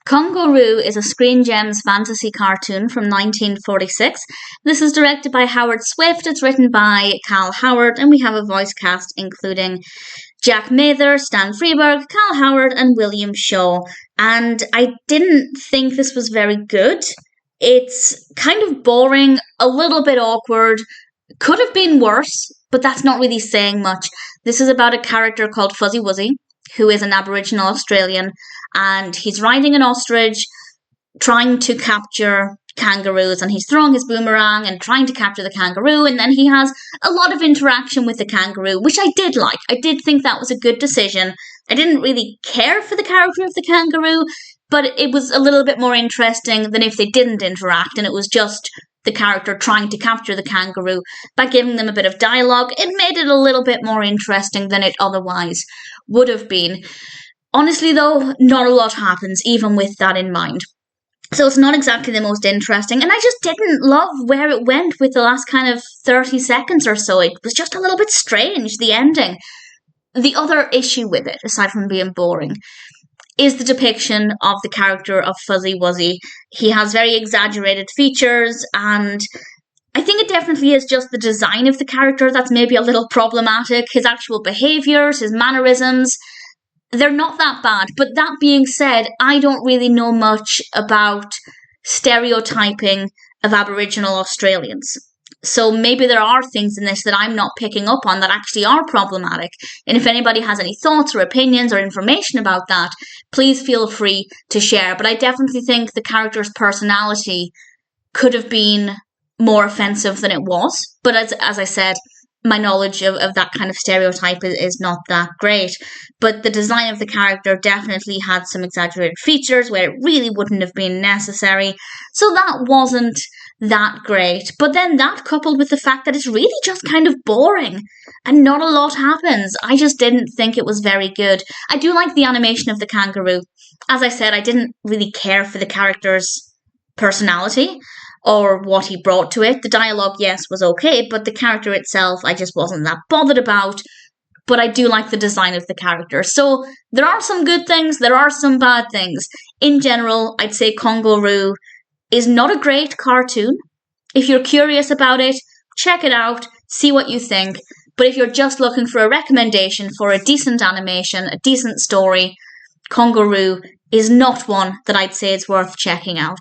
Kongo-Roo is a Screen Gems fantasy cartoon from 1946. This is directed by Howard Swift, it's written by Cal Howard, and we have a voice cast including Jack Mather, Stan Freberg, Cal Howard, and William Shaw. And I didn't think this was very good. It's kind of boring, a little bit awkward, could have been worse, but that's not really saying much. This is about a character called Fuzzy Wuzzy, who is an Aboriginal Australian, and he's riding an ostrich trying to capture kangaroos, and he's throwing his boomerang and trying to capture the kangaroo, and then he has a lot of interaction with the kangaroo, which I did like. I did think that was a good decision. I didn't really care for the character of the kangaroo, but it was a little bit more interesting than if they didn't interact and it was just the character trying to capture the kangaroo. By giving them a bit of dialogue, it made it a little bit more interesting than it otherwise would have been. Honestly, though, not a lot happens, even with that in mind. So it's not exactly the most interesting, and I just didn't love where it went with the last kind of 30 seconds or so. It was just a little bit strange, the ending. The other issue with it, aside from being boring, is the depiction of the character of Fuzzy Wuzzy. He has very exaggerated features, and I think it definitely is just the design of the character that's maybe a little problematic. His actual behaviours, his mannerisms, they're not that bad. But that being said, I don't really know much about stereotyping of Aboriginal Australians. So maybe there are things in this that I'm not picking up on that actually are problematic. And if anybody has any thoughts or opinions or information about that, please feel free to share. But I definitely think the character's personality could have been more offensive than it was. But as I said, my knowledge of that kind of stereotype is not that great. But the design of the character definitely had some exaggerated features where it really wouldn't have been necessary. So that wasn't that great. But then that coupled with the fact that it's really just kind of boring and not a lot happens. I just didn't think it was very good. I do like the animation of the kangaroo. As I said, I didn't really care for the character's personality or what he brought to it. The dialogue, yes, was okay, but the character itself, I just wasn't that bothered about. But I do like the design of the character. So there are some good things, there are some bad things. In general, I'd say Kongo-Roo is not a great cartoon. If you're curious about it, check it out, see what you think. But if you're just looking for a recommendation for a decent animation, a decent story, Kongo-Roo is not one that I'd say is worth checking out.